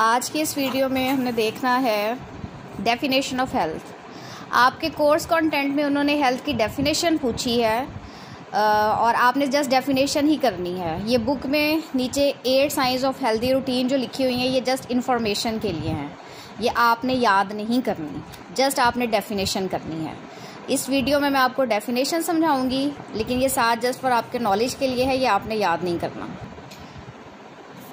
आज के इस वीडियो में हमने देखना है डेफिनेशन ऑफ हेल्थ। आपके कोर्स कंटेंट में उन्होंने हेल्थ की डेफिनेशन पूछी है और आपने जस्ट डेफिनेशन ही करनी है। ये बुक में नीचे 8 साइंस ऑफ हेल्दी रूटीन जो लिखी हुई हैं ये जस्ट इन्फॉर्मेशन के लिए हैं, ये आपने याद नहीं करनी, जस्ट आपने डेफिनेशन करनी है। इस वीडियो में मैं आपको डेफिनेशन समझाऊंगी, लेकिन ये साथ जस्ट फॉर आपके नॉलेज के लिए है, ये आपने याद नहीं करना।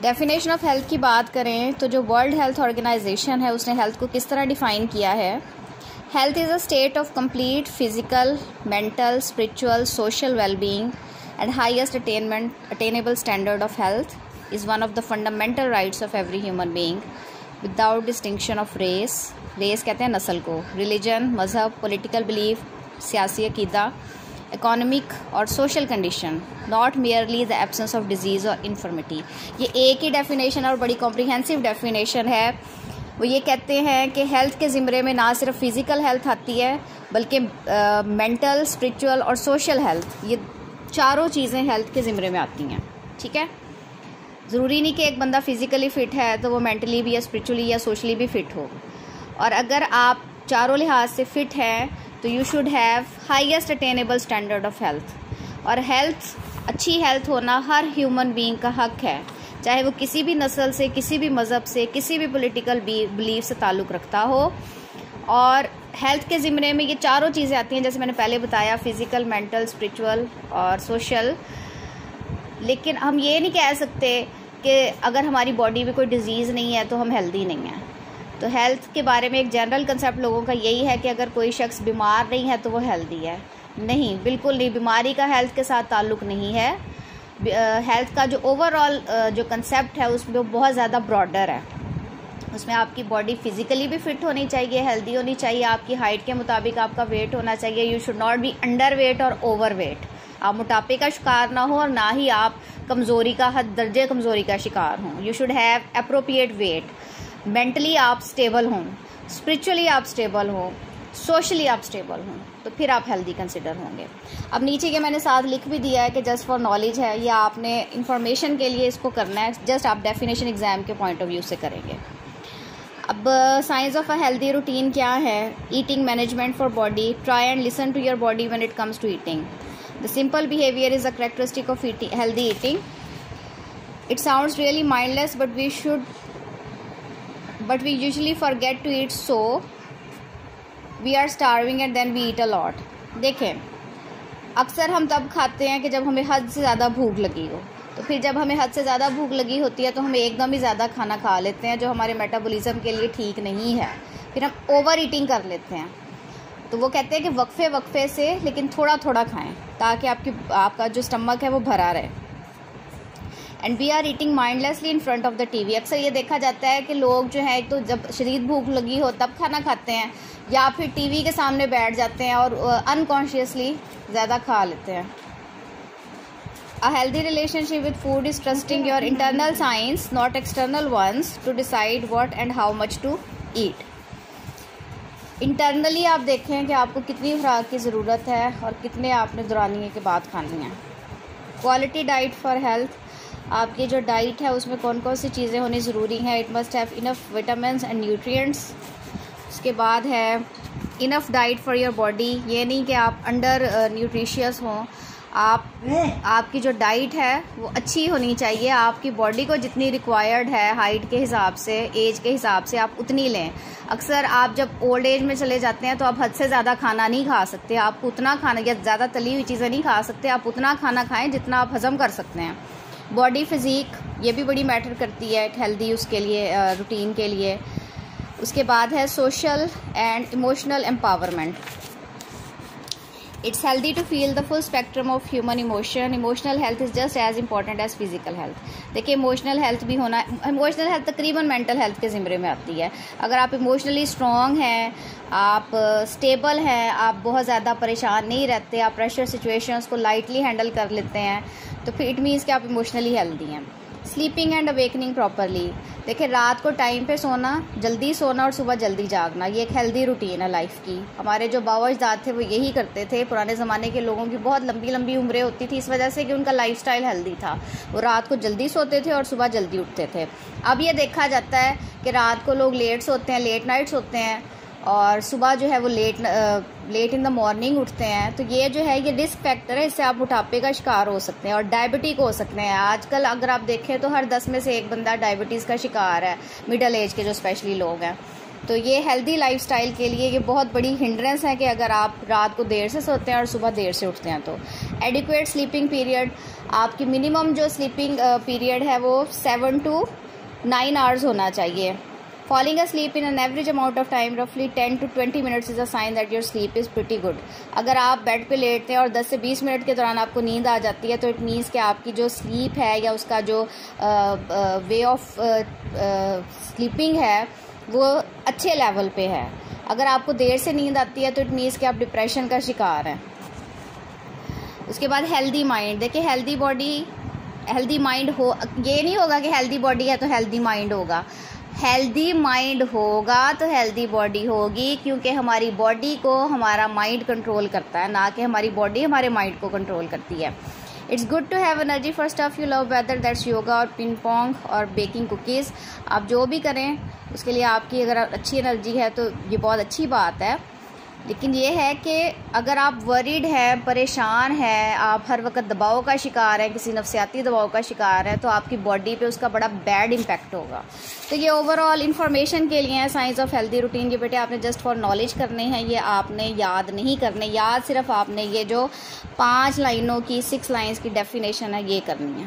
डेफिनेशन ऑफ हेल्थ की बात करें तो जो वर्ल्ड हेल्थ ऑर्गेनाइजेशन है उसने हेल्थ को किस तरह डिफ़ाइन किया है। Health is a state of complete physical, mental, spiritual, social wellbeing and highest attainable standard of health is one of the fundamental rights of every human being without distinction of race कहते हैं नस्ल को, religion, मज़हब, political belief, सियासी अकीदा, economic और social condition, not merely the absence of disease और infirmity. ये एक ही डेफिनेशन और बड़ी कॉम्प्रिहेंसिव डेफिनेशन है। वो ये कहते हैं कि हेल्थ के ज़िम्रे में ना सिर्फ फिज़िकल हेल्थ आती है बल्कि मेंटल, स्पिरिचुअल और सोशल हेल्थ, ये चारों चीज़ें हेल्थ के ज़िम्रे में आती हैं। ठीक है, ज़रूरी नहीं कि एक बंदा फिज़िकली फ़िट है तो वो मेंटली भी या स्पिरिचुअली या सोशली भी फ़िट हो। और अगर आप चारों लिहाज से फ़िट हैं तो you should have highest attainable standard of health. और अच्छी हेल्थ होना हर ह्यूमन बीइंग का हक है, चाहे वो किसी भी नस्ल से, किसी भी मज़हब से, किसी भी पॉलिटिकल बिलीफ से ताल्लुक़ रखता हो। और हेल्थ के ज़िम्मे में ये चारों चीज़ें आती हैं, जैसे मैंने पहले बताया, फिज़िकल, मेंटल, स्पिरिचुअल और सोशल। लेकिन हम ये नहीं कह सकते कि अगर हमारी बॉडी में कोई डिज़ीज़ नहीं है तो हम हेल्दी नहीं हैं। तो हेल्थ के बारे में एक जनरल कंसेप्ट लोगों का यही है कि अगर कोई शख्स बीमार नहीं है तो वो हेल्दी है। नहीं, बिल्कुल नहीं, बीमारी का हेल्थ के साथ ताल्लुक़ नहीं है। हेल्थ का जो ओवरऑल जो कंसेप्ट है उसमें वो बहुत ज़्यादा ब्रॉडर है। उसमें आपकी बॉडी फिज़िकली भी फिट होनी चाहिए, हेल्दी होनी चाहिए, आपकी हाइट के मुताबिक आपका वेट होना चाहिए। You should not be under weight और ओवर वेट। आप मोटापे का शिकार ना हो और ना ही आप कमज़ोरी का हद दर्जे कमज़ोरी का शिकार हों। You should have appropriate weight. Mentally आप स्टेबल हों, स्पिरिचुअली आप स्टेबल हों, सोशली आप स्टेबल हों, तो फिर आप हेल्दी कंसिडर होंगे। अब नीचे के मैंने साथ लिख भी दिया है कि जस्ट फॉर नॉलेज है, या आपने इन्फॉर्मेशन के लिए इसको करना है, जस्ट आप डेफिनेशन एग्जाम के पॉइंट ऑफ व्यू से करेंगे। अब science of a healthy routine क्या है। Eating management for body, try and listen to your body when it comes to eating. The simple behaviour is a characteristic of healthy eating. It sounds really mindless but we usually forget to eat, so we are starving and then we eat a lot। देखें, अक्सर हम तब खाते हैं कि जब हमें हद से ज़्यादा भूख लगी हो। तो फिर जब हमें हद से ज़्यादा भूख लगी होती है तो हम एकदम ही ज़्यादा खाना खा लेते हैं, जो हमारे मेटाबॉलिज्म के लिए ठीक नहीं है। फिर हम ओवर ईटिंग कर लेते हैं। तो वो कहते हैं कि वक्फे वक्फे से, लेकिन थोड़ा थोड़ा खाएं ताकि आपका जो स्टमक है वो भरा रहे। And we are eating mindlessly in front of the TV. अक्सर ये देखा जाता है कि लोग जो है तो जब शदीद भूख लगी हो तब खाना खाते हैं, या फिर टीवी के सामने बैठ जाते हैं और अनकॉन्शियसली ज़्यादा खा लेते हैं। A healthy relationship with food is trusting your internal science, not external ones, to decide what and how much to eat. Internally आप देखें कि आपको कितनी खुराक की ज़रूरत है और कितने आपने दौरानिए के बाद खानी है। क्वालिटी डाइट फॉर हेल्थ, आपकी जो डाइट है उसमें कौन कौन सी चीज़ें होनी ज़रूरी हैं। It must have enough vitamins and nutrients. उसके बाद है enough diet for your body, ये नहीं कि आप अंडर न्यूट्रिशियस हों। आपकी जो डाइट है वो अच्छी होनी चाहिए, आपकी बॉडी को जितनी रिक्वायर्ड है हाइट के हिसाब से, एज के हिसाब से आप उतनी लें। अक्सर आप जब ओल्ड एज में चले जाते हैं तो आप हद से ज़्यादा खाना नहीं खा सकते। आपको उतना खाना, या ज़्यादा तली हुई चीज़ें नहीं खा सकते, आप उतना खाना खाएँ जितना आप हज़म कर सकते हैं। बॉडी फिज़िक ये भी बड़ी मैटर करती है एक हेल्दी उसके लिए रूटीन के लिए। उसके बाद है social and emotional empowerment. It's healthy to feel the full spectrum of human emotion. Emotional health is just as important as physical health. देखिए, इमोशनल हेल्थ भी होना, इमोशनल हेल्थ तकरीबन मेंटल हेल्थ के ज़िम्मे में आती है। अगर आप इमोशनली स्ट्रॉन्ग हैं, आप स्टेबल हैं, आप बहुत ज़्यादा परेशान नहीं रहते, आप प्रेशर सिचुएशंस को लाइटली हैंडल कर लेते हैं, तो फिर इट मीन्स कि आप इमोशनली हेल्दी हैं। Sleeping and awakening properly. देखिए, रात को टाइम पे सोना, जल्दी सोना और सुबह जल्दी जागना, ये एक हेल्दी रूटीन है लाइफ की। हमारे जो बाबा अजदाद थे वो यही करते थे। पुराने ज़माने के लोगों की बहुत लंबी लंबी उम्रें होती थी इस वजह से कि उनका लाइफस्टाइल हेल्दी था। वो रात को जल्दी सोते थे और सुबह जल्दी उठते थे। अब ये देखा जाता है कि रात को लोग लेट सोते हैं, लेट नाइट सोते हैं, और सुबह जो है वो लेट इन द मॉर्निंग उठते हैं। तो ये जो है ये रिस्क फैक्टर है, इससे आप मोटापे का शिकार हो सकते हैं और डायबिटिक हो सकते हैं। आजकल अगर आप देखें तो हर 10 में से एक बंदा डायबिटीज़ का शिकार है, मिडिल एज के जो स्पेशली लोग हैं। तो ये हेल्दी लाइफस्टाइल के लिए ये बहुत बड़ी हिंड्रेंस है कि अगर आप रात को देर से सोते हैं और सुबह देर से उठते हैं। तो एडिक्वेट स्लीपिंग पीरियड, आपकी मिनिमम जो स्लीपिंग पीरियड है वो 7 to 9 आवर्स होना चाहिए। Falling asleep in an average amount of time, roughly 10 to 20 minutes is a sign that your sleep is pretty good. अगर आप बेड पे लेटते हैं और 10 से 20 मिनट के दौरान आपको नींद आ जाती है तो इट मीन्स कि आपकी जो स्लीप है या उसका जो वे ऑफ स्लीपिंग है वो अच्छे लेवल पे है। अगर आपको देर से नींद आती है तो इट मीन्स कि आप डिप्रेशन का शिकार हैं। उसके बाद हेल्दी माइंड। देखिए, हेल्दी माइंड हो, ये नहीं होगा कि हेल्दी बॉडी है तो हेल्दी माइंड होगा। हेल्दी माइंड होगा तो हेल्दी बॉडी होगी, क्योंकि हमारी बॉडी को हमारा माइंड कंट्रोल करता है, ना कि हमारी बॉडी हमारे माइंड को कंट्रोल करती है। It's good to have energy for stuff you love, whether that's yoga और पिंग पोंग और बेकिंग कुकीज़। आप जो भी करें उसके लिए आपकी अगर अच्छी एनर्जी है तो ये बहुत अच्छी बात है। लेकिन ये है कि अगर आप वरीड हैं, परेशान हैं, आप हर वक्त दबाव का शिकार हैं, किसी नफसियाती दबाव का शिकार है, तो आपकी बॉडी पे उसका बड़ा बैड इम्पैक्ट होगा। तो ये ओवरऑल इन्फॉर्मेशन के लिए है, साइंस ऑफ हेल्दी रूटीन। ये बेटे आपने जस्ट फॉर नॉलेज करने हैं, ये आपने याद नहीं करने। याद सिर्फ आपने ये जो 5 लाइनों की 6 लाइन्स की डेफिनेशन है ये करनी है।